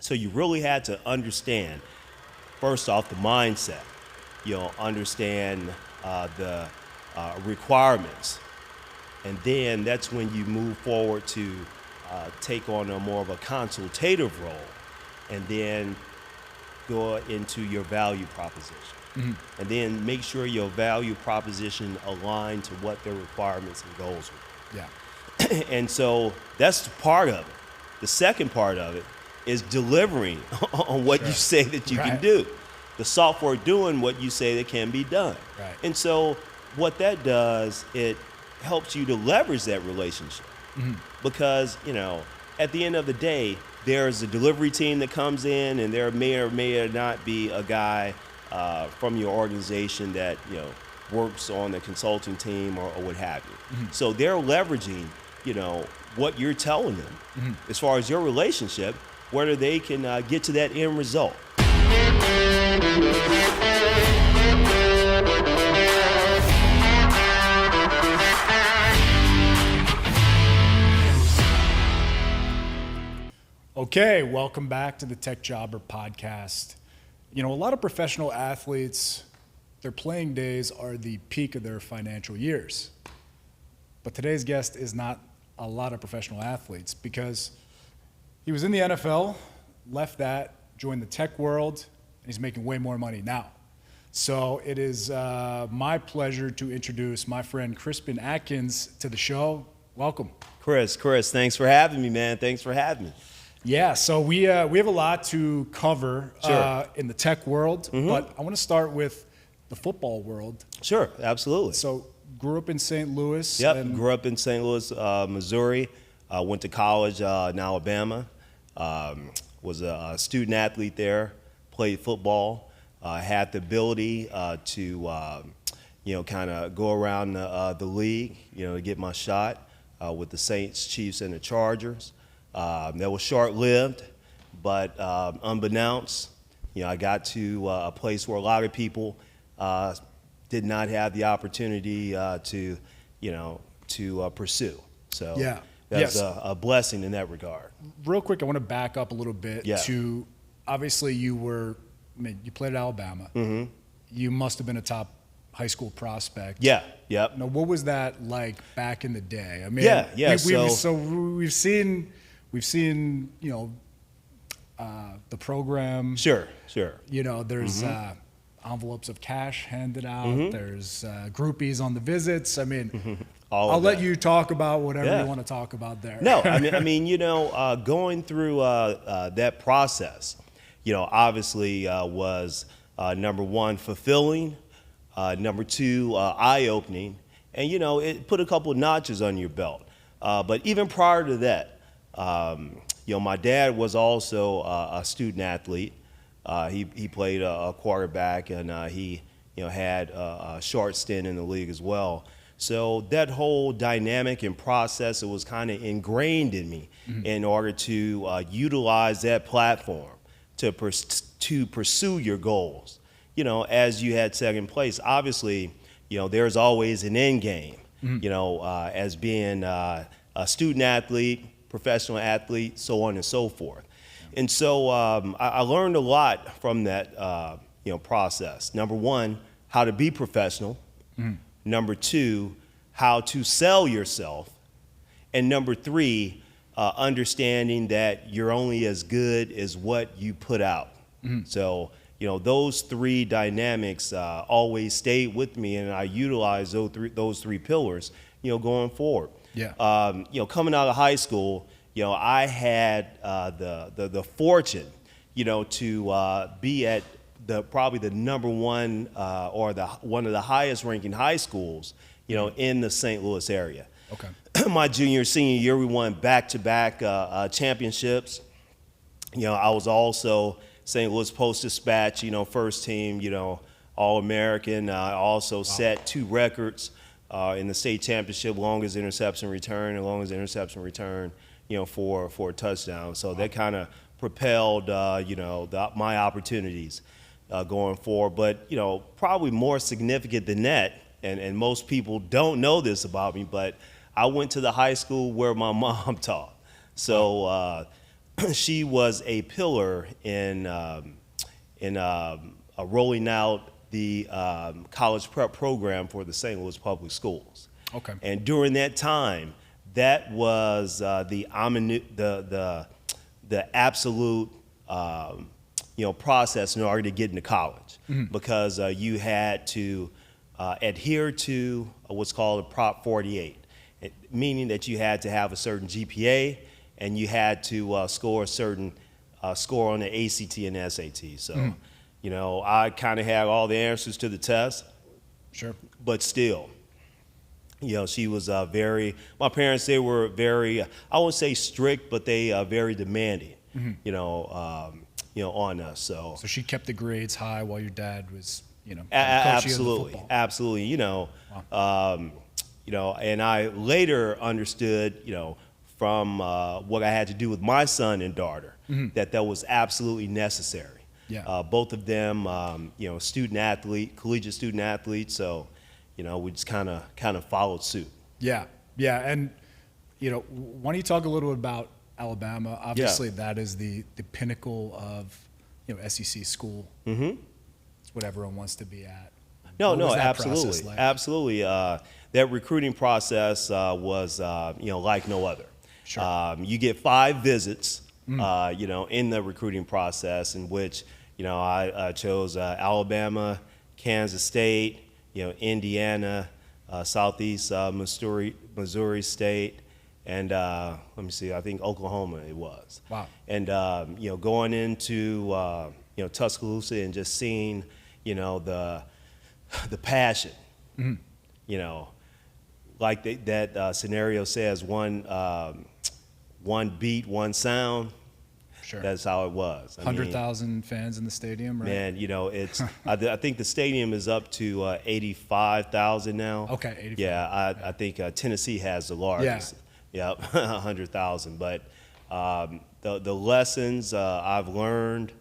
So you really had to understand, first off, the mindset, understand the requirements. And then that's when you move forward to take on a more of a consultative role and then go into your value proposition. Mm-hmm. And then make sure your value proposition aligned to what their requirements and goals were. Yeah. And so that's part of it. The second part of it is delivering on what you say that you can do. The software doing what you say that can be done. Right. And so what that does, it helps you to leverage that relationship. Mm-hmm. Because, at the end of the day, there's a delivery team that comes in, and there may or may not be a guy from your organization that, works on the consulting team or what have you. Mm-hmm. So they're leveraging, what you're telling them as far as your relationship, whether they can get to that end result. Okay, welcome back to the Tech Jobber podcast. A lot of professional athletes, their playing days are the peak of their financial years. But today's guest is not a lot of professional athletes because he was in the NFL, left that, joined the tech world, and he's making way more money now. So it is my pleasure to introduce my friend Crispian Atkins to the show. Welcome. Chris, thanks for having me, man. Thanks for having me. Yeah, so we have a lot to cover in the tech world, but I want to start with the football world. Sure, absolutely. So grew up in St. Louis. Yep, grew up in St. Louis, Missouri. Went to college in Alabama. Was a student athlete there. Played football. Had the ability to kind of go around the league, to get my shot with the Saints, Chiefs, and the Chargers. That was short-lived, but unbeknownst, I got to a place where a lot of people did not have the opportunity to pursue. So yeah. that's a blessing in that regard. Real quick, I want to back up a little bit to, obviously you played at Alabama. Mm-hmm. You must have been a top high school prospect. Yeah, yep. Now, what was that like back in the day? I mean, we've seen the program. Sure. There's envelopes of cash handed out. There's groupies on the visits. I mean, I'll let you talk about whatever you want to talk about there. No, I mean, going through that process, obviously was number one, fulfilling, number two, eye-opening, and it put a couple of notches on your belt. But even prior to that, my dad was also a student athlete. He played a quarterback, and he had a short stint in the league as well. So that whole dynamic and process, it was kind of ingrained in me in order to utilize that platform to pursue your goals. As you had said in place, obviously, there's always an end game. As being a student athlete, professional athlete, so on and so forth. And so I learned a lot from that process. Number one, how to be professional. Number two, how to sell yourself. And number three, understanding that you're only as good as what you put out. So, those three dynamics always stayed with me, and I utilize those three pillars, going forward. Yeah. Coming out of high school, I had the fortune, to be at probably the number one or one of the highest ranking high schools, in the St. Louis area. Okay. My senior year, we won back-to-back championships. I was also St. Louis Post-Dispatch, first team, All-American. I also set 2 records in the state championship, longest interception return and longest interception return, for a touchdown. So that kind of propelled, my opportunities going forward. But, probably more significant than that, and most people don't know this about me, but I went to the high school where my mom taught. So she was a pillar in rolling out the college prep program for the St. Louis Public Schools. Okay. And during that time, that was the absolute process in order to get into college, because you had to adhere to what's called a Prop 48, meaning that you had to have a certain GPA and you had to score a certain score on the ACT and SAT. So, I kind of had all the answers to the test. Sure. But still, she was my parents, they were very, I won't say strict, but they very demanding, on us. So she kept the grades high while your dad was, absolutely, absolutely, and I later understood, from what I had to do with my son and daughter, that was absolutely necessary. Yeah. Both of them, collegiate student athletes. So, we just kind of followed suit. Yeah, yeah, and why don't you talk a little bit about Alabama? Obviously, that is the pinnacle of SEC school. Mm-hmm. It's what everyone wants to be at. No, What was that absolutely, process like? absolutely. That recruiting process was like no other. Sure. You get 5 visits, in the recruiting process, in which I chose Alabama, Kansas State, Indiana, Southeast Missouri State, and let me see, I think Oklahoma it was. Wow. And going into Tuscaloosa and just seeing the passion, like that scenario says, one beat, one sound. Sure. That's how it was. 100,000 fans in the stadium, right? Man, it's. I think the stadium is up to 85,000 now. Okay, 85. Yeah, I think Tennessee has the largest. Yeah. Yep, 100,000. But the lessons I've learned,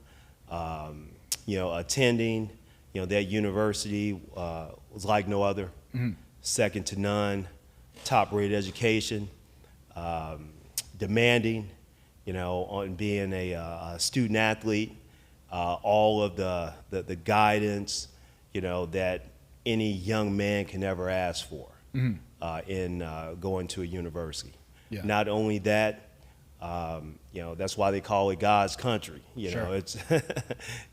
attending, that university was like no other. Second to none. Top-rated education, demanding. On being a student athlete, all of the guidance, that any young man can ever ask for in going to a university. Yeah. Not only that, that's why they call it God's country. Sure. It's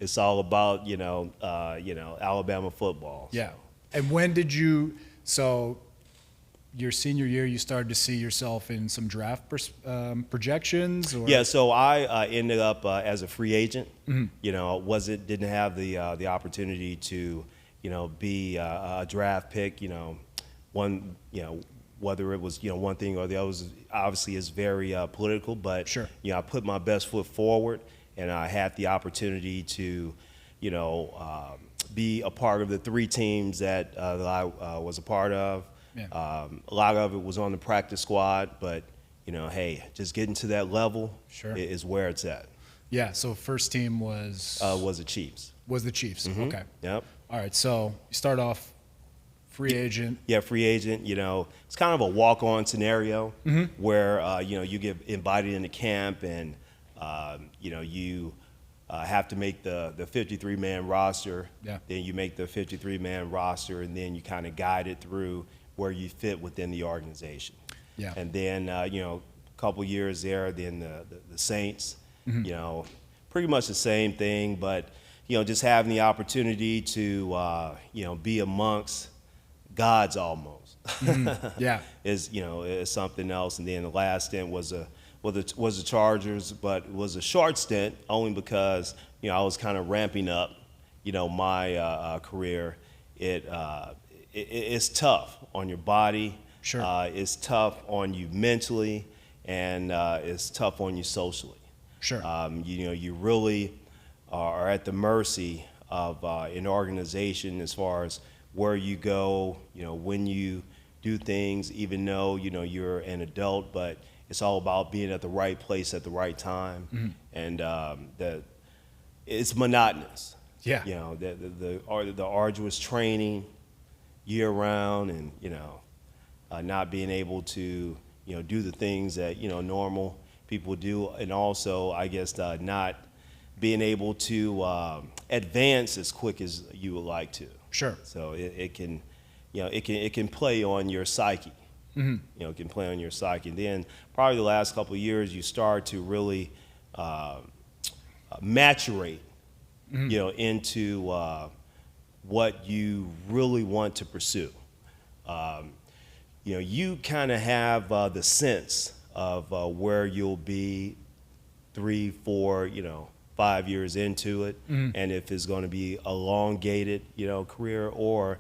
it's all about Alabama football. Yeah. And when did you? So your senior year, you started to see yourself in some draft projections? Or? Yeah, so I ended up as a free agent. Didn't have the opportunity to, be a draft pick. Whether it was one thing or the other, obviously is very political. But sure. I put my best foot forward, and I had the opportunity to, be a part of the 3 teams that I was a part of. Yeah. A lot of it was on the practice squad, but hey, just getting to that level Sure. is where it's at. Yeah. So first team was the Chiefs. Was the Chiefs? Okay. Yep. All right. So you start off free agent. Yeah, free agent. It's kind of a walk-on scenario where you get invited into camp, and you have to make the 53-man roster. Yeah. Then you make the 53-man roster, and then you kind of guide it through where you fit within the organization. Yeah. And then, a couple years there, then the Saints, pretty much the same thing, but, just having the opportunity to, be amongst gods almost. Yeah. is something else. And then the last stint was the Chargers, but it was a short stint only because, I was kind of ramping up, my career. It's tough on your body. Sure. It's tough on you mentally, and it's tough on you socially. Sure. You really are at the mercy of an organization as far as where you go, when you do things, even though, you're an adult, but it's all about being at the right place at the right time. And it's monotonous. Yeah. The arduous training year round, and not being able to do the things that normal people do, and also I guess not being able to advance as quick as you would like to. Sure. So it can, it can play on your psyche. It can play on your psyche. And then probably the last couple of years, you start to really maturate, into what you really want to pursue. You kind of have the sense of where you'll be 3, 4, 5 years into it, and if it's going to be elongated, career, or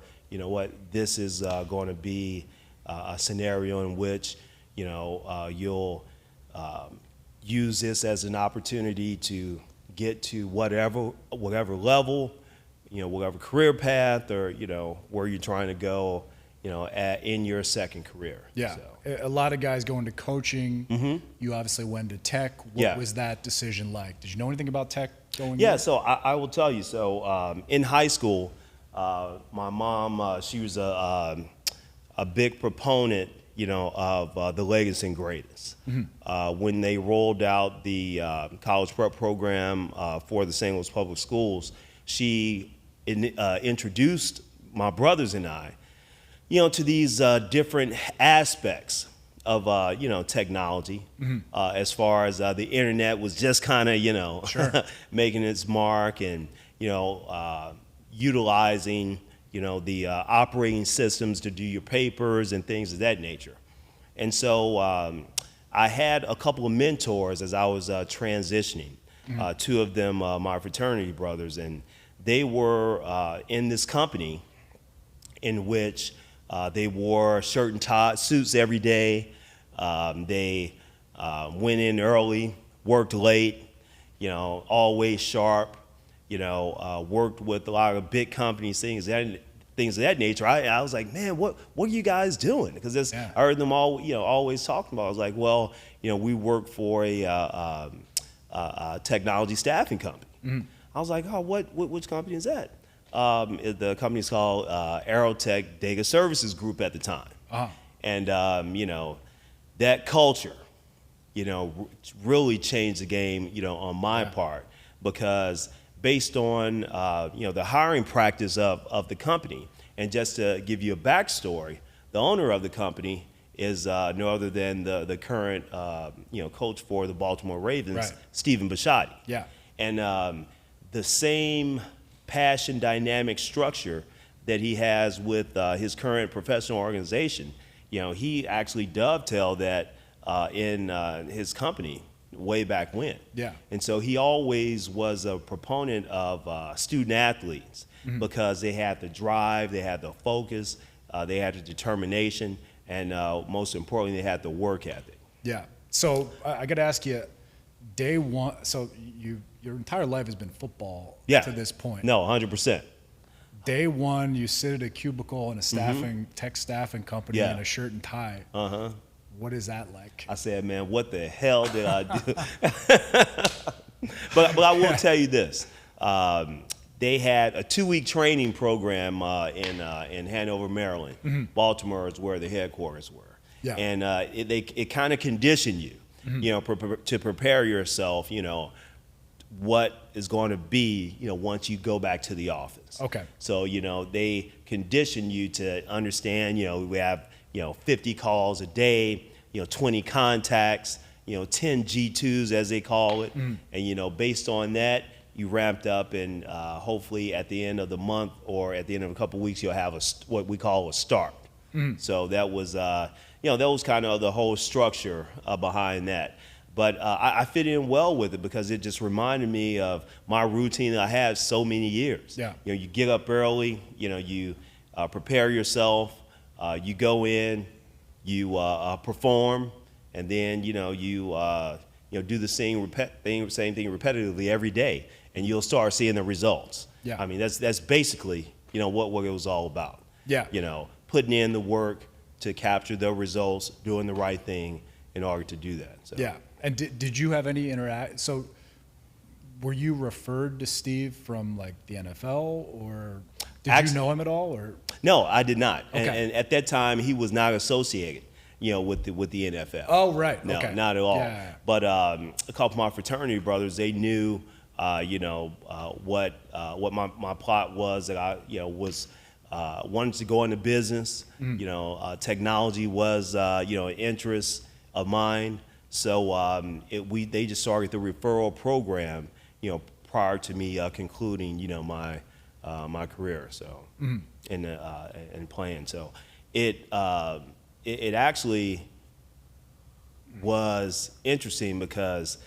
this is going to be a scenario in which you'll use this as an opportunity to get to whatever level, whatever career path, or where you're trying to go, in your second career. Yeah. So. A lot of guys go into coaching. You obviously went to tech. What was that decision like? Did you know anything about tech going? Yeah. So I will tell you. So in high school, my mom, she was a big proponent, of the latest and greatest. When they rolled out the college prep program for the St. Louis Public Schools, she introduced my brothers and I, to these different aspects of, technology. As far as the internet was just kind of, Sure. making its mark, and, utilizing, the operating systems to do your papers and things of that nature. And so I had a couple of mentors as I was transitioning, 2 of them my fraternity brothers, and they were in this company in which they wore shirt and tie suits every day. They went in early, worked late, always sharp, worked with a lot of big companies, things of that nature. I was like, man, what are you guys doing? Because I heard them all, always talking about it. I was like, well, we work for a technology staffing company. I was like, oh, which company is that? The company's called Aerotek Data Services Group at the time. And, that culture, really changed the game, on my part, because based on, the hiring practice of the company. And just to give you a backstory, the owner of the company is no other than the current, coach for the Baltimore Ravens, Right. Stephen Bisciotti. Yeah. And the same passion, dynamic structure that he has with his current professional organization, he actually dovetailed that in his company way back when. Yeah. And so he always was a proponent of student athletes because they had the drive, they had the focus, they had the determination, and most importantly, they had the work ethic. Yeah. So I got to ask you, day one, so your entire life has been football to this point. No, 100%. Day one, you sit at a cubicle in a tech staffing company in a shirt and tie. What is that like? I said, man, what the hell did I do? but I will tell you this. They had a 2-week training program in Hanover, Maryland. Baltimore is where the headquarters were. Yeah. And it kind of conditioned you, to prepare yourself, what is going to be, once you go back to the office. Okay. So, they condition you to understand, we have, 50 calls a day, 20 contacts, 10 G2s as they call it. And, based on that, you ramped up, and hopefully at the end of the month or at the end of a couple of weeks, you'll have what we call a start. So that was, that was kind of the whole structure behind that. But I fit in well with it because it just reminded me of my routine that I had so many years. Yeah. You get up early, you prepare yourself, you go in, you perform, and then you do the same thing repetitively every day, and you'll start seeing the results. Yeah. I mean that's basically what it was all about. Yeah. Putting in the work to capture the results, doing the right thing in order to do that. So. Yeah. And did you have any so were you referred to Steve from like the NFL, or did you know him at all? Or no, I did not. Okay. And at that time, he was not associated. with the NFL. Oh, right. No, Okay. not at all. Yeah. But a couple of my fraternity brothers, they knew, what my plot was, that I, was wanted to go into business. Technology was, an interest of mine. So they just started the referral program, prior to me concluding, my career. So and playing. So it actually was interesting because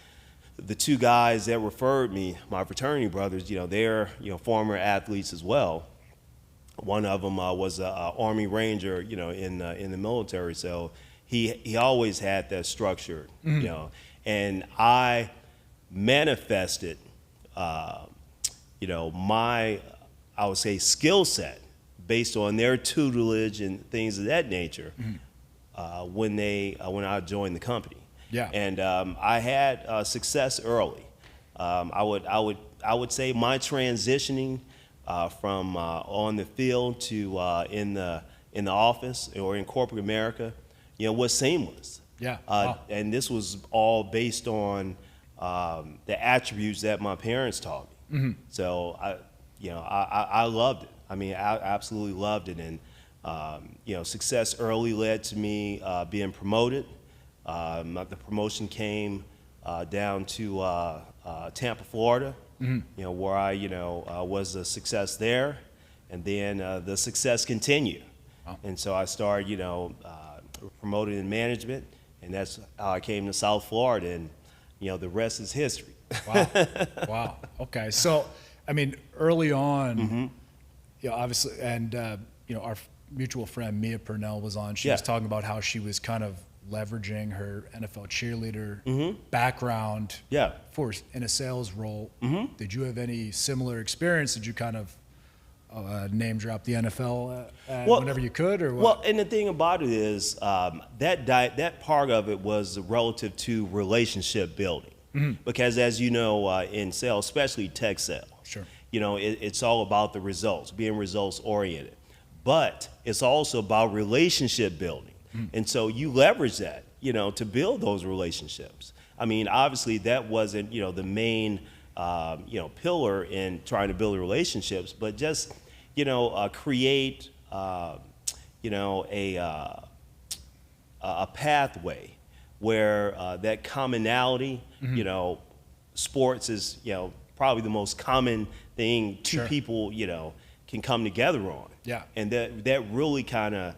the two guys that referred me, my fraternity brothers, they're former athletes as well. One of them was an Army Ranger, in the military. So he always had that structure, and I manifested, my, I would say, skill set based on their tutelage and things of that nature when I joined the company. Yeah. And I had success early. I would say my transitioning from on the field to in the office or in corporate America, was seamless. Yeah. Wow. And this was all based on the attributes that my parents taught me. So I loved it. I mean, I absolutely loved it. And success early led to me being promoted. The promotion came down to Tampa, Florida, where I was a success there, and then the success continued. Wow. And so I started, promoted in management, and that's how I came to South Florida, and the rest is history. Wow. Wow. Okay. So, I mean, early on, obviously, and our mutual friend Mia Purnell was on. She was talking about how she was kind of leveraging her NFL cheerleader background for in a sales role. Did you have any similar experience? Did you kind of name drop the NFL whenever you could, or what? Well, and the thing about it is that part of it was relative to relationship building, because as you know, in sales, especially tech sales, Sure. It's all about the results, being results oriented, but it's also about relationship building. And so you leverage that, to build those relationships. I mean, obviously that wasn't, the main, pillar in trying to build relationships, but just, create, a pathway where that commonality, sports is, probably the most common thing two Sure. people, can come together on. Yeah. And that really kind of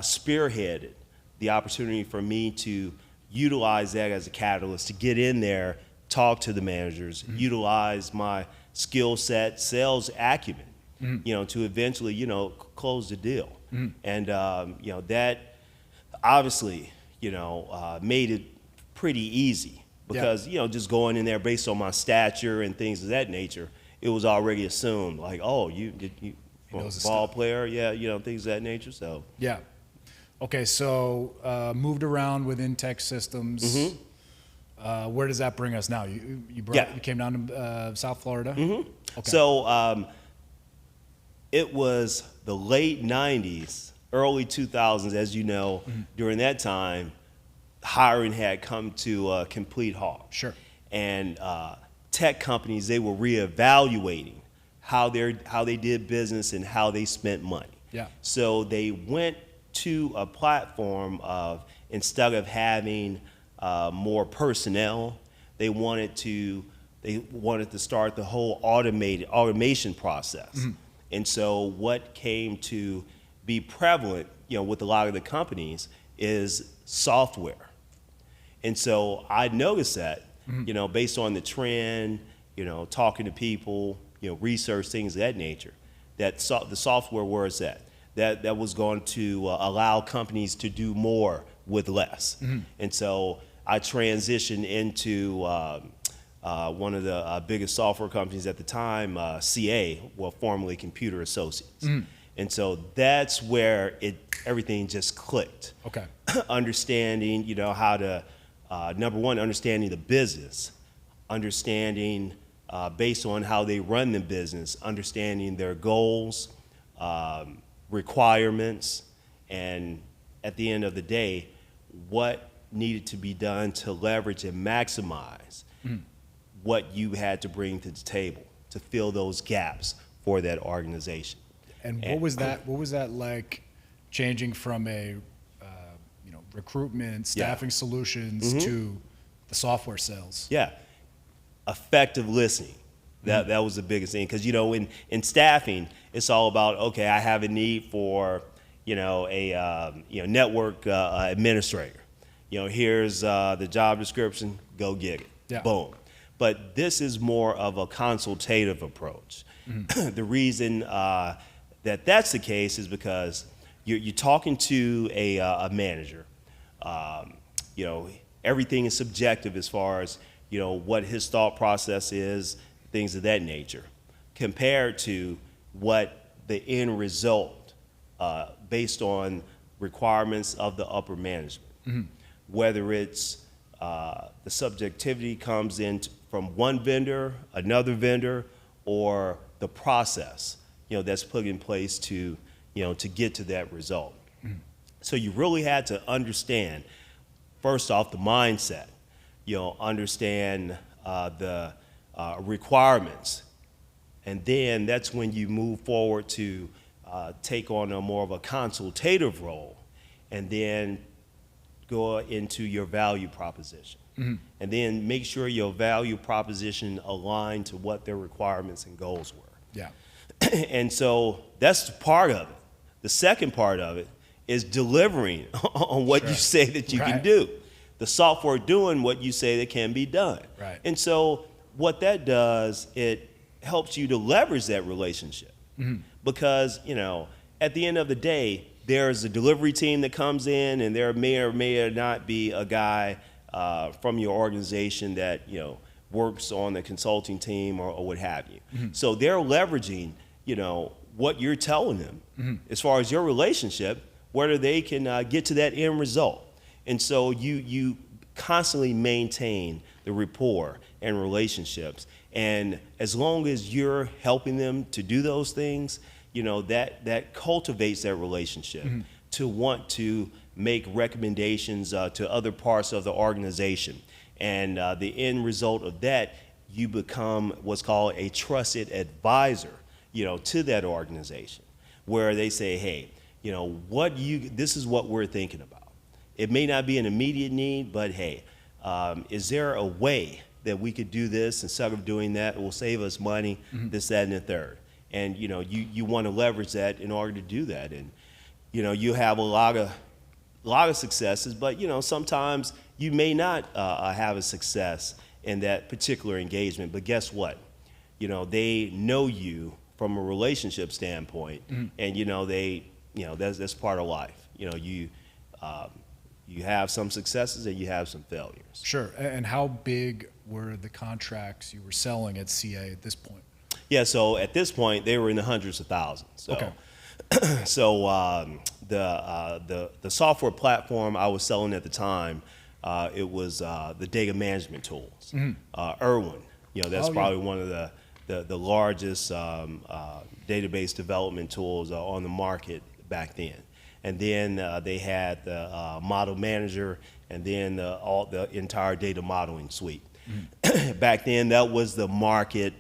spearheaded the opportunity for me to utilize that as a catalyst to get in there, talk to the managers, utilize my skill set, sales acumen, to eventually, close the deal. And, that obviously, made it pretty easy because, just going in there based on my stature and things of that nature, it was already assumed like, oh, you ball player, things of that nature. So Yeah. Okay, so moved around within tech systems. Where does that bring us now? You came down to South Florida. Okay. So it was the late '90s, early 2000s, as you know. During that time, hiring had come to a complete halt. Sure. And tech companies, they were reevaluating how they did business and how they spent money. Yeah. So they went to a platform of, instead of having more personnel, they wanted to start the whole automation process. And so what came to be prevalent, with a lot of the companies is software. And so I noticed that, based on the trend, talking to people, research, things of that nature, that the software, where it's at, that was going to allow companies to do more with less. And so I transitioned into one of the biggest software companies at the time, CA, well, formerly Computer Associates. And so that's where everything just clicked. Okay. Understanding, how to, number one, understanding the business, understanding based on how they run the business, understanding their goals, requirements, and at the end of the day, what needed to be done to leverage and maximize what you had to bring to the table to fill those gaps for that organization. And what was that? What was that like, changing from a recruitment, staffing solutions to the software sales? Yeah, effective listening. That was the biggest thing, because in staffing, it's all about, okay, I have a need for a network administrator. Here's the job description, go get it. Yeah. Boom. But this is more of a consultative approach. The reason that's the case is because you're talking to a manager. Everything is subjective as far as what his thought process is, things of that nature, compared to what the end result based on requirements of the upper management. Whether it's the subjectivity comes in from one vendor, another vendor, or the process that's put in place to get to that result. So you really had to understand, first off, the mindset, understand the requirements, and then that's when you move forward to take on a more of a consultative role, and then go into your value proposition. And then make sure your value proposition aligned to what their requirements and goals were. Yeah. And so that's part of it. The second part of it is delivering on what you say that you can do. The software doing what you say that can be done. Right. And so what that does, it helps you to leverage that relationship. Because, at the end of the day, there's a delivery team that comes in, and there may or may not be a guy from your organization that works on the consulting team or what have you. So they're leveraging what you're telling them as far as your relationship, whether they can get to that end result. And so you constantly maintain the rapport and relationships, and as long as you're helping them to do those things, that cultivates that relationship to want to make recommendations to other parts of the organization. And the end result of that, you become what's called a trusted advisor, to that organization, where they say, hey, this is what we're thinking about. It may not be an immediate need, but hey, is there a way that we could do this instead of doing that? It will save us money, this, that, and the third. And you want to leverage that in order to do that. And you have a lot of successes, but sometimes you may not have a success in that particular engagement. But guess what? They know you from a relationship standpoint, and that's part of life. You have some successes and you have some failures. Sure. And how big were the contracts you were selling at CA at this point? Yeah, so at this point they were in the hundreds of thousands. So, okay. So the software platform I was selling at the time, it was the data management tools. Irwin, that's probably one of the largest database development tools on the market back then. And then they had the model manager, and then the entire data modeling suite. Back then, that was the market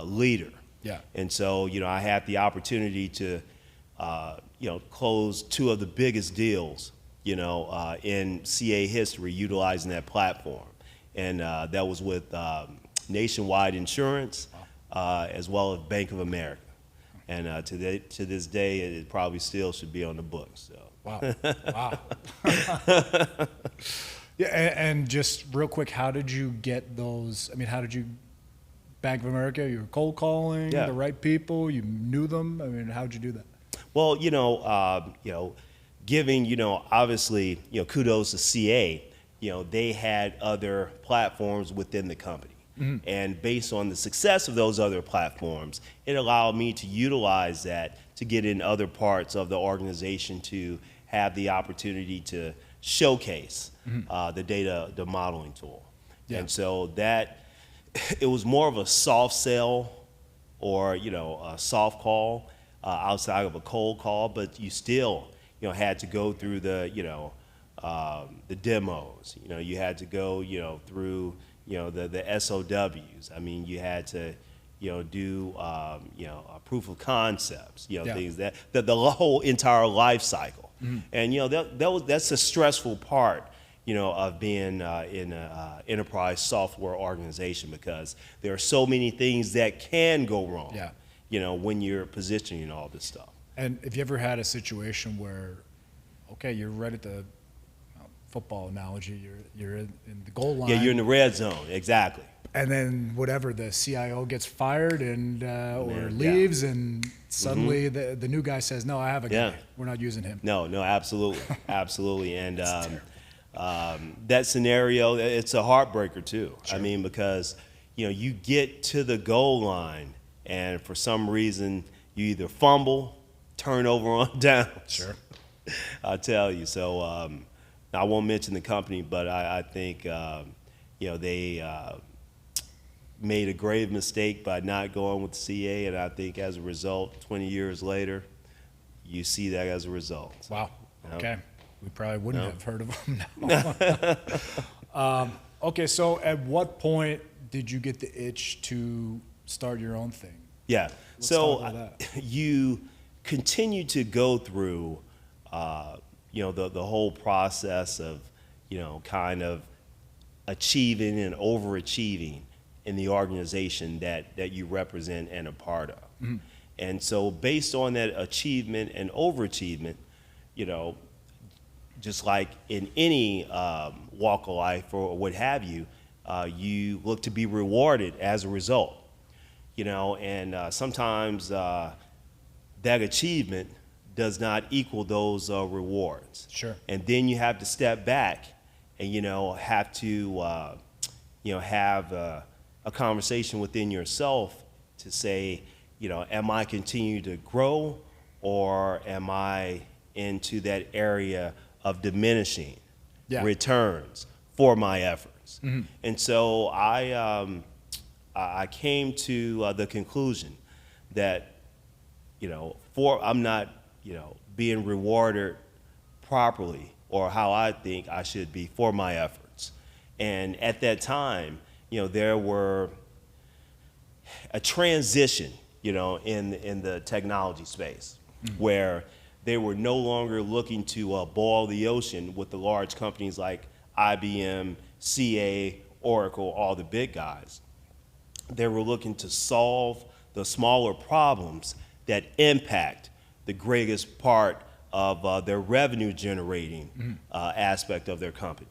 leader. Yeah. And so, I had the opportunity to, close two of the biggest deals, in CA history utilizing that platform. And that was with Nationwide Insurance, as well as Bank of America. And to this day, it probably still should be on the books. So. Wow. Wow. Yeah, and just real quick, how did you get those? I mean, how did you, Bank of America, you were cold calling the right people, you knew them? I mean, how did you do that? Well, giving, obviously, kudos to CA, they had other platforms within the company. And based on the success of those other platforms, it allowed me to utilize that to get in other parts of the organization to have the opportunity to showcase the modeling tool. Yeah. And so it was more of a soft sell or, a soft call outside of a cold call, but you still, had to go through the, the demos. You know, you had to go, you know, through, you know, the SOWs. I mean, you had to, you know, do, you know, a proof of concepts, you know, things that the whole entire life cycle. And, you know, that's a stressful part, you know, of being in an enterprise software organization, because there are so many things that can go wrong, you know, when you're positioning all this stuff. And if you ever had a situation where, okay, you're right at the football analogy, you're in the goal line. Yeah, you're in the red zone, exactly. And then whatever, the CIO gets fired and or leaves, and suddenly the new guy says, "No, I have a guy. We're not using him." No, absolutely, absolutely. And that scenario, it's a heartbreaker too. I mean, because, you know, you get to the goal line, and for some reason you either fumble, turnover on downs. I'll tell you. So I won't mention the company, but I think you know, they made a grave mistake by not going with the CA, and I think as a result, 20 years later, you see that as a result. Wow. Okay. We probably wouldn't have heard of them now. Okay, so at what point did you get the itch to start your own thing? Yeah. Let's talk about that. You continue to go through, you know, the whole process of, you know, kind of achieving and overachieving in the organization that you represent and a part of. And so based on that achievement and overachievement, you know, just like in any walk of life or what have you, you look to be rewarded as a result. You know, and sometimes that achievement does not equal those rewards. And then you have to step back and, you know, have to, you know, have a conversation within yourself to say, you know, am I continuing to grow, or am I into that area of diminishing returns for my efforts? And so I came to the conclusion that, you know, I'm not, you know, being rewarded properly or how I think I should be for my efforts. And at that time, you know, there were a transition, you know, in the technology space, where they were no longer looking to boil the ocean with the large companies like IBM, CA, Oracle, all the big guys. They were looking to solve the smaller problems that impact the greatest part of their revenue generating aspect of their company.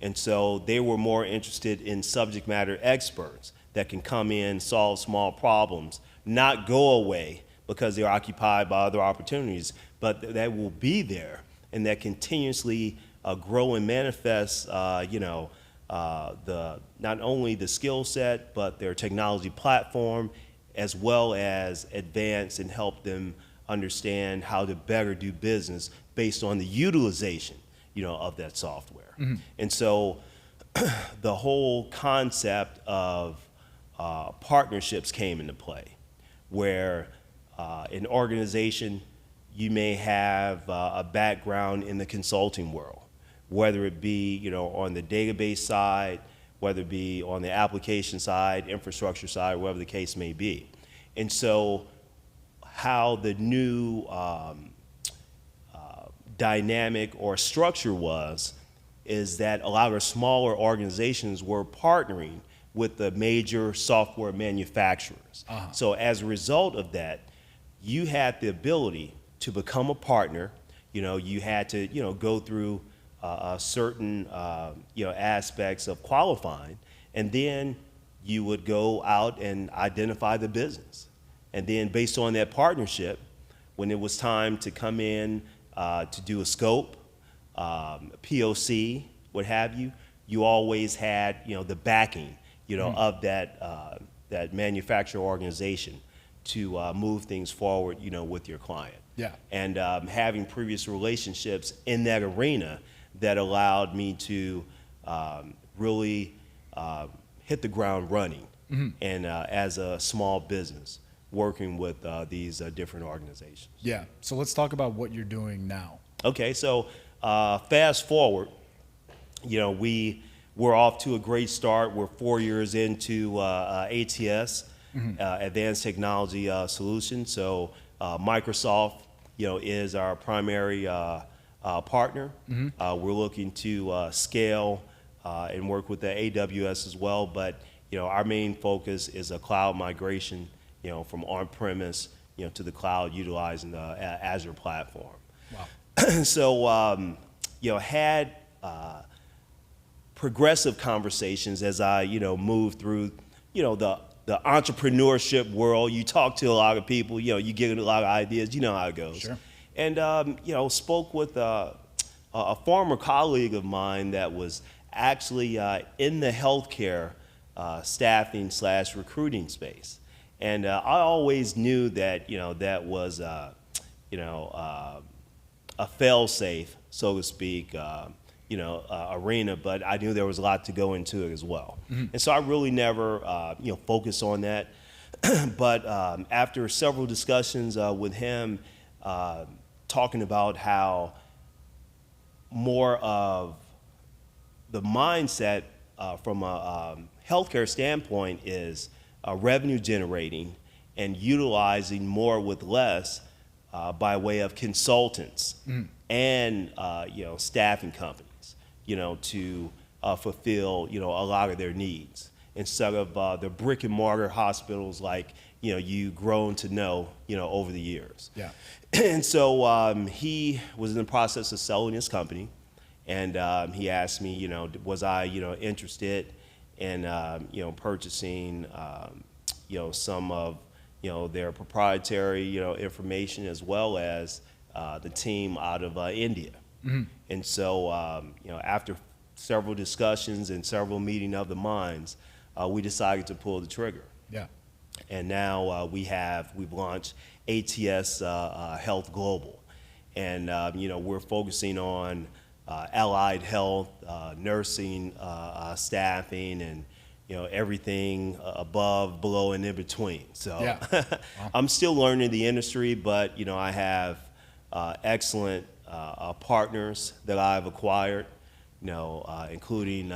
And so they were more interested in subject matter experts that can come in, solve small problems, not go away because they're occupied by other opportunities, but that will be there and that continuously grow and manifest, you know, not only the skill set, but their technology platform, as well as advance and help them understand how to better do business based on the utilization, you know, of that software. And so the whole concept of partnerships came into play, where an organization, you may have a background in the consulting world, whether it be, you know, on the database side, whether it be on the application side, infrastructure side, whatever the case may be. And so how the new dynamic or structure was, is that a lot of smaller organizations were partnering with the major software manufacturers. So as a result of that, you had the ability to become a partner. You know, you had to, you know, go through certain, you know, aspects of qualifying, and then you would go out and identify the business. And then based on that partnership, when it was time to come in to do a scope, POC, what have you, you always had, you know, the backing, you know, of that that manufacturer organization to move things forward, you know, with your client. And having previous relationships in that arena that allowed me to really hit the ground running, and as a small business, working with these different organizations. So let's talk about what you're doing now. Okay, so fast forward, we're off to a great start. We're 4 years into ATS, Advanced Technology Solutions. So Microsoft, is our primary partner. We're looking to scale and work with the AWS as well. But our main focus is a cloud migration, from on-premise, to the cloud, utilizing the Azure platform. Wow. So, had progressive conversations as I, moved through, the entrepreneurship world. You talk to a lot of people, you get a lot of ideas, you know how it goes. Sure. And, spoke with a former colleague of mine that was actually in the healthcare staffing / recruiting space. And I always knew that, that was, a fail-safe, so to speak, arena, but I knew there was a lot to go into it as well. And so I really never, focused on that. But after several discussions with him, talking about how more of the mindset from a healthcare standpoint is revenue generating and utilizing more with less by way of consultants and staffing companies, to fulfill a lot of their needs instead of the brick and mortar hospitals like you've grown to know over the years. Yeah. And so he was in the process of selling his company, and he asked me, was I interested in purchasing some of their proprietary information, as well as the team out of India. And so after several discussions and several meeting of the minds, we decided to pull the trigger. Yeah. And now we've launched ATS Health Global, and we're focusing on allied health, nursing, staffing, and everything above, below, and in between. So Yeah. Wow. I'm still learning the industry, but I have excellent partners that I've acquired, including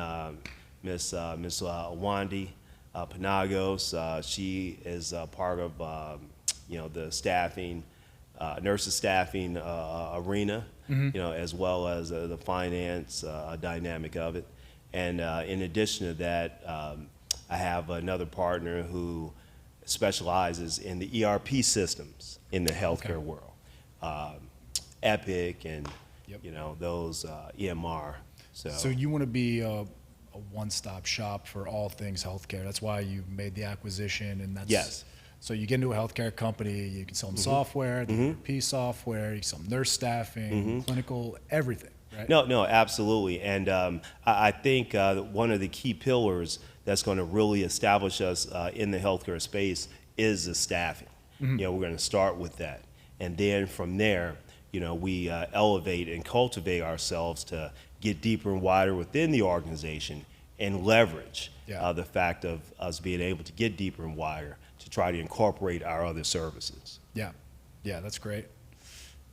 Miss Wandi Panagos. She is part of the staffing, nurses staffing arena, as well as the finance dynamic of it. And in addition to that, I have another partner who specializes in the ERP systems in the healthcare world, Epic and those EMR. So you want to be a one-stop shop for all things healthcare. That's why you made the acquisition, and that's Yes. So you get into a healthcare company, you can sell them software, the ERP software, you can sell them nurse staffing, clinical, everything, right? No, absolutely. And I think one of the key pillars that's going to really establish us in the healthcare space is the staffing. We're going to start with that. And then from there, we elevate and cultivate ourselves to get deeper and wider within the organization and leverage the fact of us being able to get deeper and wider to try to incorporate our other services. Yeah, that's great.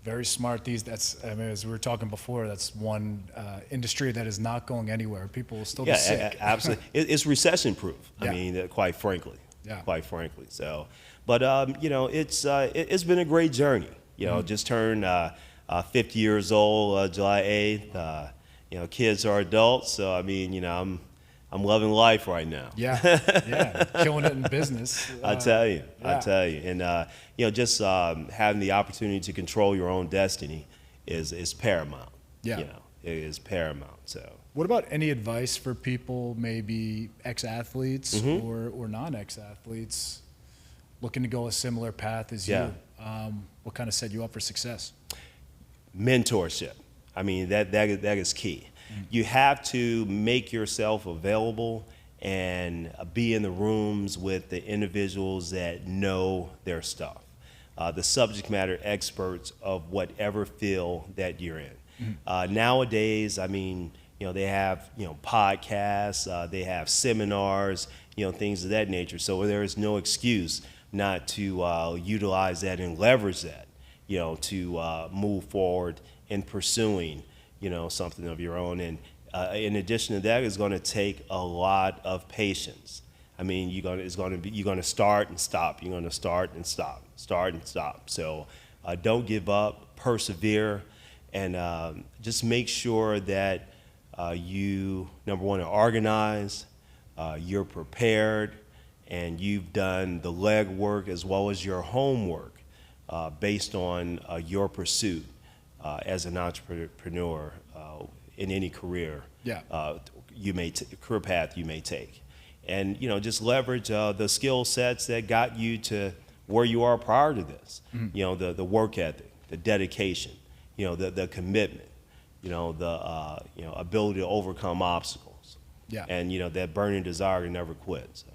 Very smart. As we were talking before, that's one industry that is not going anywhere. People will still be sick. Absolutely. It's recession proof. Yeah. I mean, quite frankly. Yeah. Quite frankly. So, but it's been a great journey. Just turned 50 years old July 8th. Kids are adults, so I mean, I'm loving life right now. Yeah, killing it in business. I tell you, and just having the opportunity to control your own destiny is paramount. Yeah. It is paramount. So, what about any advice for people, maybe ex-athletes or non-ex-athletes, looking to go a similar path as you? What kind of set you up for success? Mentorship. I mean, that is key. You have to make yourself available and be in the rooms with the individuals that know their stuff, the subject matter experts of whatever field that you're in. Nowadays, I mean, they have, podcasts, they have seminars, things of that nature. So there is no excuse not to utilize that and leverage that, to move forward in pursuing, something of your own. And in addition to that, it's going to take a lot of patience. I mean, you're going to start and stop. You're going to start and stop, start and stop. So don't give up, persevere, and just make sure that you, number one, are organized, you're prepared, and you've done the legwork as well as your homework based on your pursuit as an entrepreneur in any career career path you may take. And just leverage the skill sets that got you to where you are prior to this. Mm-hmm. The work ethic, the dedication, the commitment, the ability to overcome obstacles. Yeah. And that burning desire to never quit. So.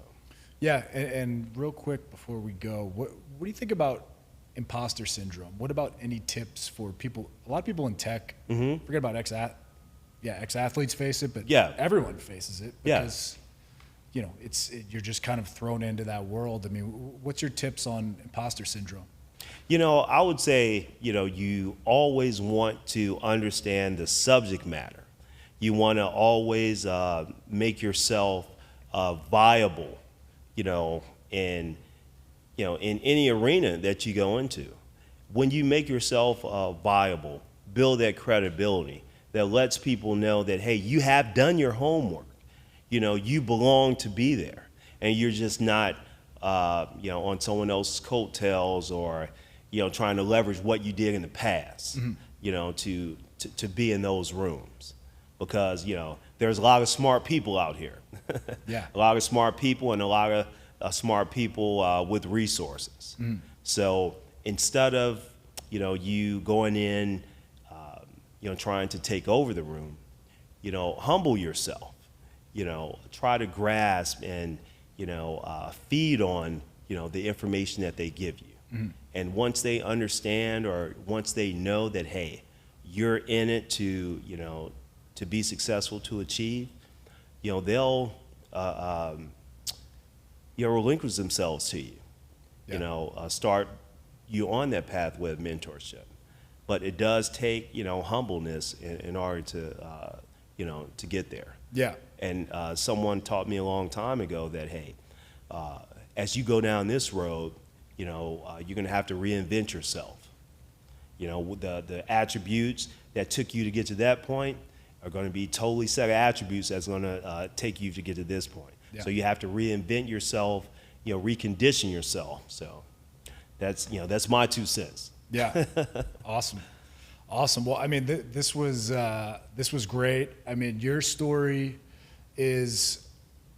Yeah, and real quick before we go, what do you think about imposter syndrome? What about any tips for people? A lot of people in tech, mm-hmm. forget about ex-athletes face it, but everyone faces it because you're just kind of thrown into that world. I mean, what's your tips on imposter syndrome? I would say, you always want to understand the subject matter. You want to always make yourself viable, in any arena that you go into. When you make yourself viable, build that credibility that lets people know that, hey, you have done your homework. You belong to be there, and you're just not, on someone else's coattails or, trying to leverage what you did in the past, mm-hmm. to be in those rooms, because there's a lot of smart people out here. Yeah, a lot of smart people and a lot of smart people with resources. Mm. So instead of you going in, trying to take over the room, humble yourself. Try to grasp and feed on the information that they give you. Mm-hmm. And once they understand, or once they know that, hey, you're in it to be successful, to achieve, they'll relinquish themselves to you. Start you on that pathway of mentorship. But it does take humbleness in order to get there. Yeah. And someone taught me a long time ago that, hey, as you go down this road, you're going to have to reinvent yourself. The attributes that took you to get to that point are going to be totally set of attributes that's going to take you to get to this point. Yeah. So you have to reinvent yourself, recondition yourself. So that's my 2 cents. Yeah. Awesome. Well, I mean, this was great. I mean, your story is,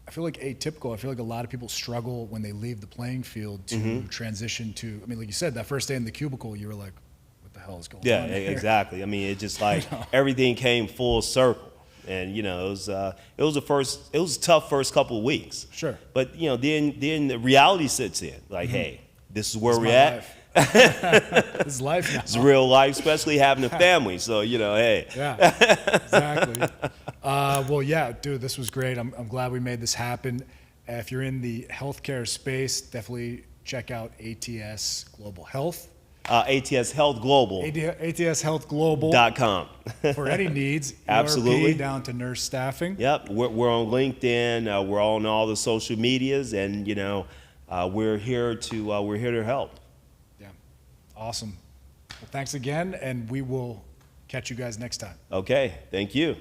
I feel like, atypical. I feel like a lot of people struggle when they leave the playing field to mm-hmm. transition to, I mean, like you said, that first day in the cubicle, you were like, what the hell is going on? Yeah, exactly. I mean, it just like everything came full circle. And, it was a tough first couple of weeks. Sure. But, then the reality sets in. Like, mm-hmm. hey, this is where we're at. This is life now. It's real life, especially having a family. So, hey. Yeah, exactly. Well, yeah, dude, this was great. I'm glad we made this happen. If you're in the healthcare space, definitely check out ATS Global Health. ATS Health Global. ATS Health Global. .com. For any needs. Absolutely. ERP down to nurse staffing. Yep. We're on LinkedIn. We're on all the social medias, and we're here to help. Yeah. Awesome. Well, thanks again, and we will catch you guys next time. Okay. Thank you.